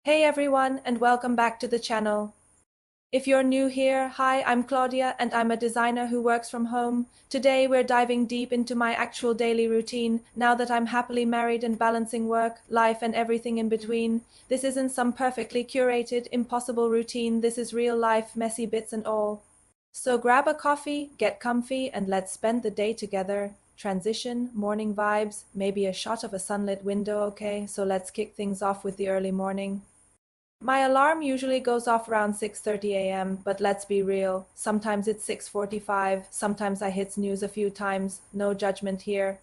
Hey everyone, and welcome back to the channel. If you're new here, hi, I'm Claudia and I'm a designer who works from home. Today we're diving deep into my actual daily routine now that I'm happily married and balancing work, life, and everything in between. This isn't some perfectly curated, impossible routine. This is real life, messy bits and all. So grab a coffee, get comfy, and let's spend the day together. Transition, morning vibes, maybe a shot of a sunlit window, okay? So let's kick things off with the early morning. My alarm usually goes off around 6:30 a.m., but let's be real. Sometimes it's 6:45, sometimes I hit snooze a few times. No judgment here.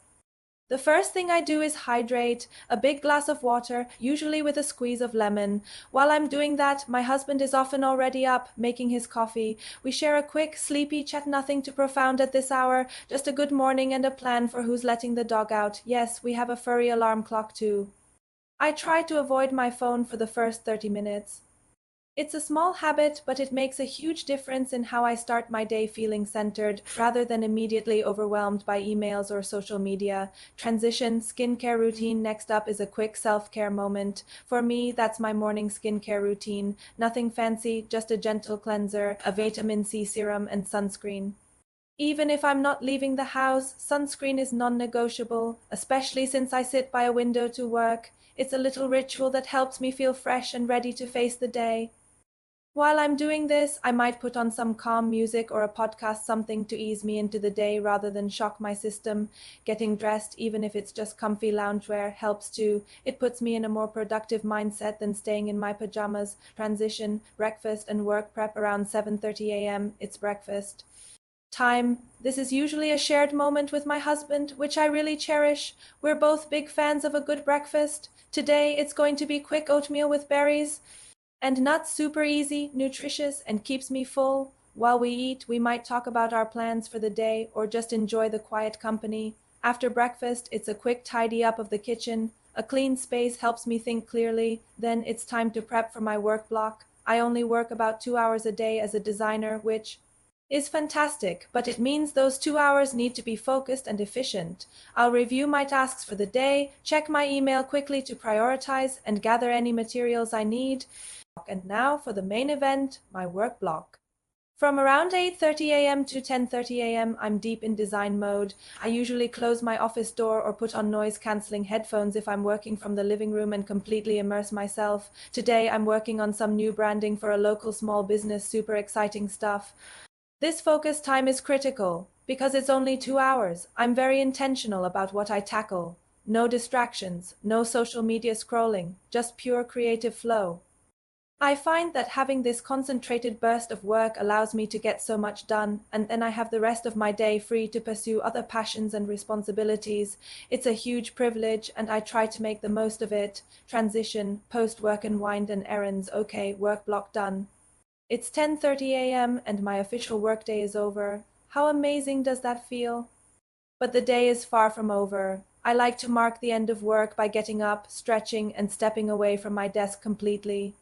The first thing I do is hydrate, a big glass of water, usually with a squeeze of lemon. While I'm doing that, my husband is often already up, making his coffee. We share a quick, sleepy chat, nothing too profound at this hour, just a good morning and a plan for who's letting the dog out. Yes, we have a furry alarm clock too. I try to avoid my phone for the first 30 minutes. It's a small habit, but it makes a huge difference in how I start my day feeling centered rather than immediately overwhelmed by emails or social media. Transition skincare routine next up is a quick self-care moment. For me, that's my morning skincare routine. Nothing fancy, just a gentle cleanser, a vitamin C serum, and sunscreen. Even if I'm not leaving the house, sunscreen is non-negotiable, especially since I sit by a window to work. It's a little ritual that helps me feel fresh and ready to face the day. While I'm doing this, I might put on some calm music or a podcast, something to ease me into the day rather than shock my system. Getting dressed, even if it's just comfy loungewear, helps too. It puts me in a more productive mindset than staying in my pajamas. Transition, breakfast, and work prep around 7:30 a.m. It's breakfast time. This is usually a shared moment with my husband, which I really cherish. We're both big fans of a good breakfast. Today, it's going to be quick oatmeal with berries and nuts, super easy, nutritious, and keeps me full. While we eat, we might talk about our plans for the day or just enjoy the quiet company. After breakfast, it's a quick tidy up of the kitchen. A clean space helps me think clearly. Then it's time to prep for my work block. I only work about 2 hours a day as a designer, which is fantastic, but it means those 2 hours need to be focused and efficient. I'll review my tasks for the day, check my email quickly to prioritize, and gather any materials I need. And now for the main event, my work block. From around 8:30 a.m. to 10:30 a.m., I'm deep in design mode. I usually close my office door or put on noise-canceling headphones if I'm working from the living room and completely immerse myself. Today, I'm working on some new branding for a local small business, super exciting stuff. This focus time is critical because it's only 2 hours. I'm very intentional about what I tackle. No distractions, no social media scrolling, just pure creative flow. I find that having this concentrated burst of work allows me to get so much done, and then I have the rest of my day free to pursue other passions and responsibilities. It's a huge privilege, and I try to make the most of it. Transition, post-work unwind and errands, okay, work block done. It's 10:30 a.m. and my official workday is over. How amazing does that feel? But the day is far from over. I like to mark the end of work by getting up, stretching, and stepping away from my desk completely.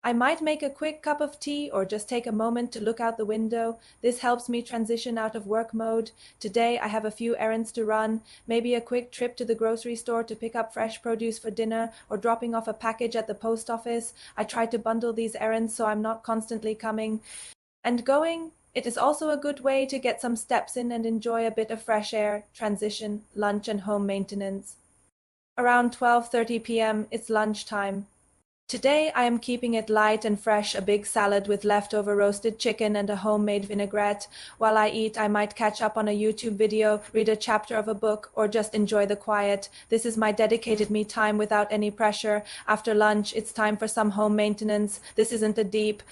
I might make a quick cup of tea or just take a moment to look out the window. This helps me transition out of work mode. Today I have a few errands to run, maybe a quick trip to the grocery store to pick up fresh produce for dinner or dropping off a package at the post office. I try to bundle these errands so I'm not constantly coming and going. It is also a good way to get some steps in and enjoy a bit of fresh air, transition, lunch and home maintenance. Around 12:30 p.m. it's lunchtime. Today I am keeping it light and fresh, a big salad with leftover roasted chicken and a homemade vinaigrette. While I eat, I might catch up on a YouTube video, read a chapter of a book, or just enjoy the quiet. This is my dedicated me time without any pressure. After lunch, it's time for some home maintenance. This isn't a deep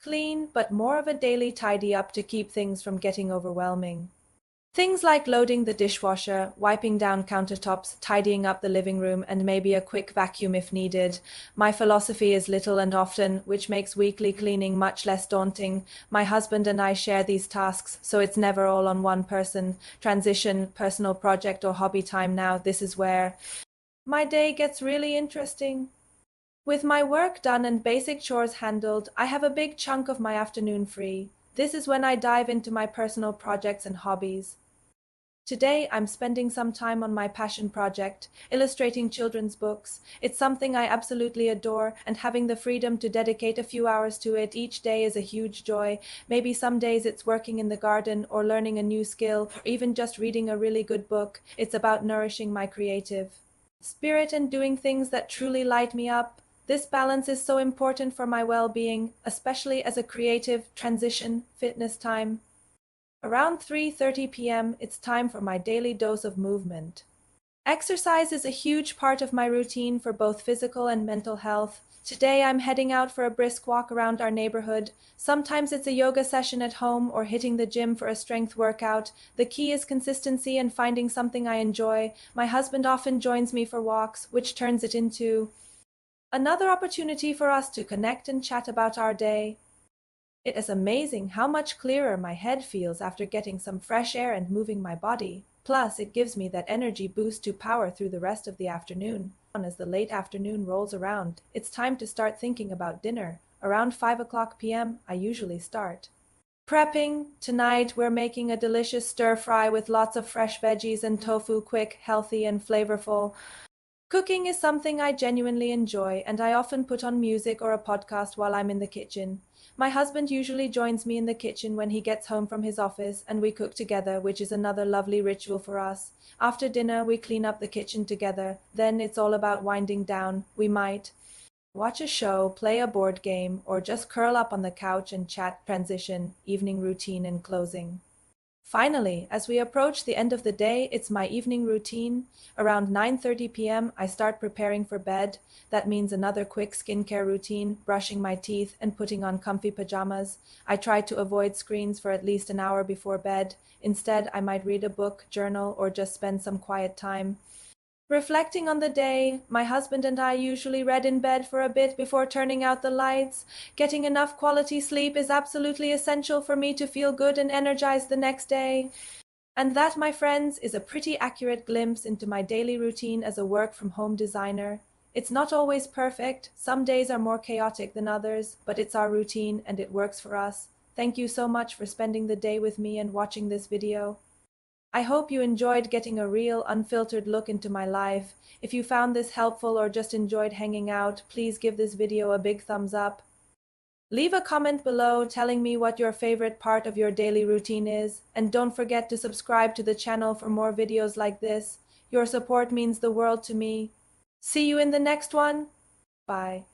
clean, but more of a daily tidy up to keep things from getting overwhelming. Things like loading the dishwasher, wiping down countertops, tidying up the living room, and maybe a quick vacuum if needed. My philosophy is little and often, which makes weekly cleaning much less daunting. My husband and I share these tasks, so it's never all on one person. Transition, personal project, or hobby time now, this is where my day gets really interesting. With my work done and basic chores handled, I have a big chunk of my afternoon free. This is when I dive into my personal projects and hobbies. Today, I'm spending some time on my passion project, illustrating children's books. It's something I absolutely adore, and having the freedom to dedicate a few hours to it each day is a huge joy. Maybe some days it's working in the garden, or learning a new skill, or even just reading a really good book. It's about nourishing my creative spirit and doing things that truly light me up. This balance is so important for my well-being, especially as a creative transition fitness time. Around 3:30 p.m., it's time for my daily dose of movement. Exercise is a huge part of my routine for both physical and mental health. Today, I'm heading out for a brisk walk around our neighborhood. Sometimes it's a yoga session at home or hitting the gym for a strength workout. The key is consistency and finding something I enjoy. My husband often joins me for walks, which turns it into another opportunity for us to connect and chat about our day. It is amazing how much clearer my head feels after getting some fresh air and moving my body. Plus, it gives me that energy boost to power through the rest of the afternoon. As the late afternoon rolls around, it's time to start thinking about dinner. Around 5 o'clock p.m., I usually start prepping. Tonight, we're making a delicious stir fry with lots of fresh veggies and tofu, quick, healthy, and flavorful. Cooking is something I genuinely enjoy, and I often put on music or a podcast while I'm in the kitchen. My husband usually joins me in the kitchen when he gets home from his office, and we cook together, which is another lovely ritual for us. After dinner, we clean up the kitchen together. Then it's all about winding down. We might watch a show, play a board game, or just curl up on the couch and chat. Transition, evening routine, and closing. Finally, as we approach the end of the day, it's my evening routine. Around 9:30 p.m., I start preparing for bed. That means another quick skincare routine, brushing my teeth, and putting on comfy pajamas. I try to avoid screens for at least an hour before bed. Instead, I might read a book, journal, or just spend some quiet time reflecting on the day. My husband and I usually read in bed for a bit before turning out the lights. Getting enough quality sleep is absolutely essential for me to feel good and energized the next day. And that, my friends, is a pretty accurate glimpse into my daily routine as a work-from-home designer. It's not always perfect. Some days are more chaotic than others, but it's our routine and it works for us. Thank you so much for spending the day with me and watching this video. I hope you enjoyed getting a real, unfiltered look into my life. If you found this helpful or just enjoyed hanging out, please give this video a big thumbs up. Leave a comment below telling me what your favorite part of your daily routine is, and don't forget to subscribe to the channel for more videos like this. Your support means the world to me. See you in the next one. Bye.